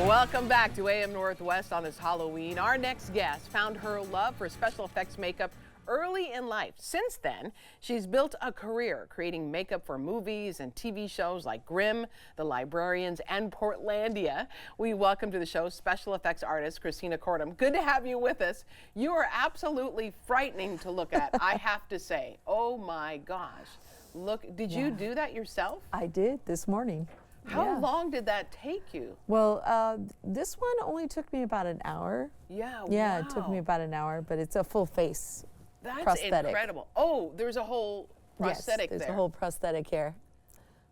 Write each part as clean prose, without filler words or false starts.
Welcome back to AM Northwest on this Halloween. Our next guest found her love for special effects makeup early in life. Since then, she's built a career creating makeup for movies and TV shows like Grimm, The Librarians, and Portlandia. We welcome to the show special effects artist Christina Kortum. Good to have you with us. You are absolutely frightening to look at, I have to say. Oh my gosh. Look, did you do that yourself? I did this morning. How long did that take you? Well, this one only took me about an hour. Yeah, Yeah, wow. It took me about an hour, but it's a full face That's prosthetic. Incredible. Oh, there's a whole prosthetic there's there. a whole prosthetic here.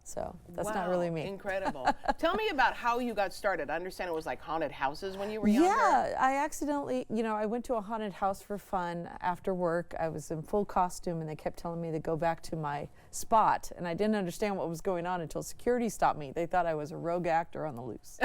So that's not really me. Incredible. Tell me about how you got started. I understand it was like haunted houses when you were younger. Yeah, I accidentally, I went to a haunted house for fun after work. I was in full costume and they kept telling me to go back to my spot. And I didn't understand what was going on until security stopped me. They thought I was a rogue actor on the loose.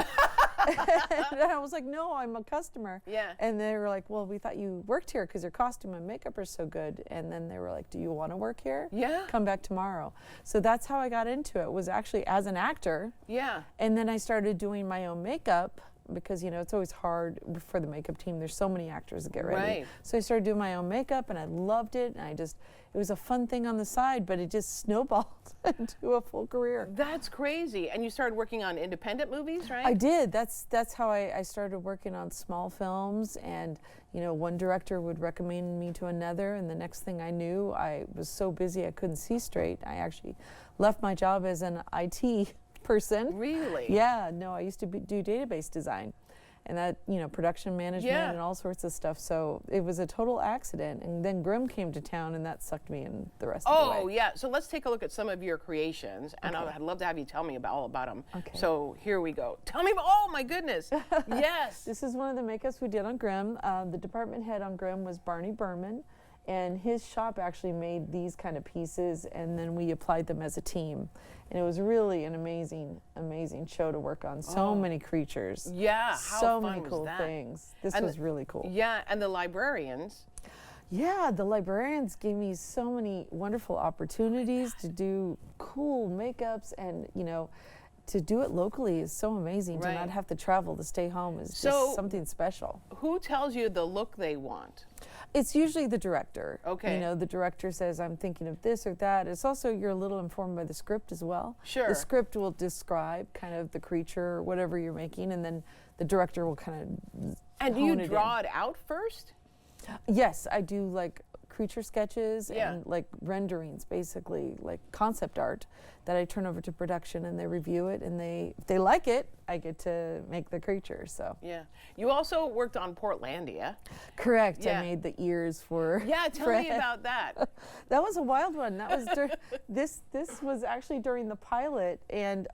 And I was like, no, I'm a customer. Yeah. And they were like, well, we thought you worked here because your costume and makeup are so good. And then they were like, do you want to work here? Yeah. Come back tomorrow. So that's how I got into it, was actually as an actor. Yeah. And then I started doing my own makeup because, it's always hard for the makeup team. There's so many actors that get ready. Right. So I started doing my own makeup and I loved it. And it was a fun thing on the side, but it just snowballed into a full career. That's crazy. And you started working on independent movies, right? I did. That's how I started working on small films, and one director would recommend me to another, and the next thing I knew, I was so busy I couldn't see straight. I actually left my job as an IT person. Really? Yeah. No, I used to do database design, and that production management and all sorts of stuff. So it was a total accident, and then Grimm came to town, and that sucked me in the rest of the way. Oh yeah. So let's take a look at some of your creations, and I'd love to have you tell me all about them. Okay. So here we go. Tell me about. Oh my goodness. Yes. This is one of the makeups we did on Grimm. The department head on Grimm was Barney Berman, and his shop actually made these kind of pieces, and then we applied them as a team. And it was really an amazing, amazing show to work on. So many creatures. Yeah. How so fun many was cool that? things. This And was really cool. Yeah, and the Librarians. Yeah, the Librarians gave me so many wonderful opportunities to do cool makeups, and to do it locally is so amazing. Right. To not have to travel, to stay home is just something special. Who tells you the look they want? It's usually the director. Okay. The director says, I'm thinking of this or that. It's also, you're a little informed by the script as well. Sure. The script will describe kind of the creature or whatever you're making, and then the director will kind of And do you draw it out first? Yes, I do like creature sketches Yeah. and like renderings, basically like concept art that I turn over to production, and they review it, and if they like it, I get to make the creature. So Yeah. You also worked on Portlandia. correct. Yeah. I made the ears for Yeah, tell me about that. That was a wild one. That was this was actually during the pilot, and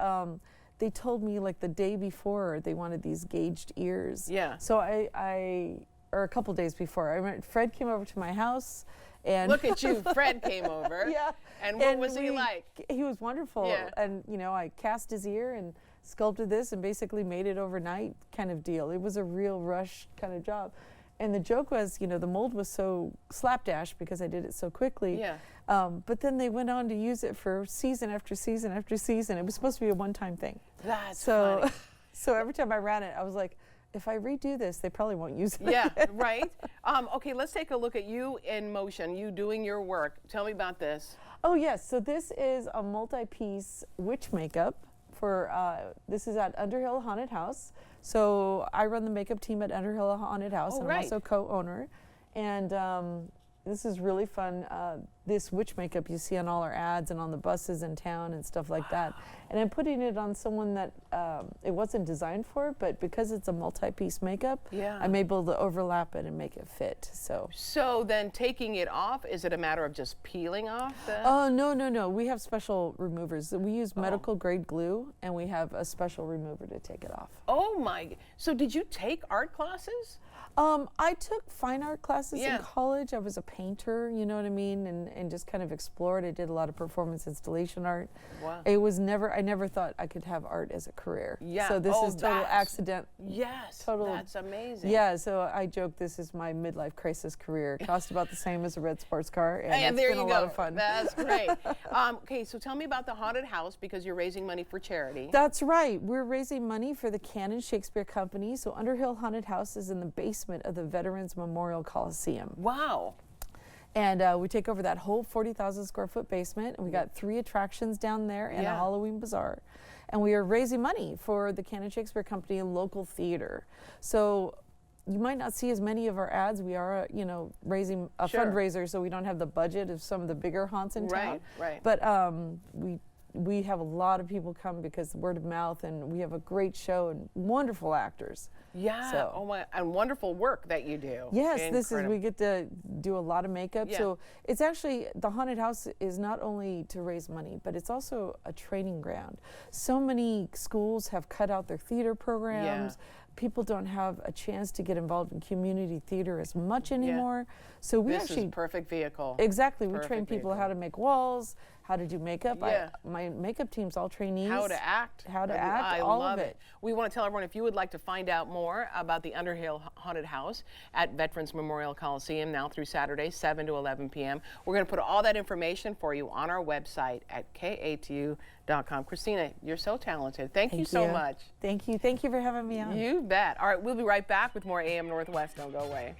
they told me like the day before they wanted these gauged ears. Yeah. So or a couple days before, Fred came over to my house, and Look at you, Fred came over. Yeah. And what was he like? He was wonderful. Yeah. And I cast his ear and sculpted this and basically made it overnight kind of deal. It was a real rush kind of job. And the joke was, the mold was so slapdash because I did it so quickly. Yeah. But then they went on to use it for season after season after season. It was supposed to be a one-time thing. That's So, funny. so every time I ran it, I was like, if I redo this, they probably won't use it. Yeah, right. Okay, let's take a look at you in motion, you doing your work. Tell me about this. Oh yes, so this is a multi-piece witch makeup for, this is at Underhill Haunted House. So I run the makeup team at Underhill Haunted House, and I'm also co-owner. And this is really fun. This witch makeup you see on all our ads and on the buses in town and stuff like that. And I'm putting it on someone that it wasn't designed for, but because it's a multi-piece makeup, I'm able to overlap it and make it fit. So then taking it off, is it a matter of just peeling off? Oh, no. We have special removers. We use medical grade glue, and we have a special remover to take it off. Oh my, so did you take art classes? I took fine art classes in college. I was a painter, you know what I mean, and just kind of explored. I did a lot of performance installation art. Wow. It was never, I never thought I could have art as a career. Yeah. So this is total accident. Yes. Total. That's amazing. Yeah. So I joke this is my midlife crisis career. It cost about the same as a red sports car, and it's been a lot of fun. That's great. Okay, so tell me about the haunted house because you're raising money for charity. That's right. We're raising money for the Cannon Shakespeare Company. So Underhill Haunted House is in the basement of the Veterans Memorial Coliseum. Wow. And we take over that whole 40,000 square foot basement, and we got 3 attractions down there and a Halloween bazaar. And we are raising money for the Cannon Shakespeare Company and local theater. So you might not see as many of our ads. We are, you know, raising a fundraiser, so we don't have the budget of some of the bigger haunts in town. Right. But we have a lot of people come because word of mouth, and we have a great show and wonderful actors. Yeah. So, oh my, and wonderful work that you do. Yes, we get to do a lot of makeup. Yeah. So it's actually, the haunted house is not only to raise money, but it's also a training ground. So many schools have cut out their theater programs. People don't have a chance to get involved in community theater as much anymore. So we this is perfect vehicle. Exactly. We train people how to make walls, how to do makeup. My makeup team's all trainees. How to act. I all of love it. We want to tell everyone, if you would like to find out more about the Underhill Haunted House at Veterans Memorial Coliseum now through Saturday, 7 to 11 p.m., we're going to put all that information for you on our website at KATU.com. Christina, you're so talented. Thank you so much. Thank you. Thank you for having me on. You bet. All right, we'll be right back with more AM Northwest. Don't go away.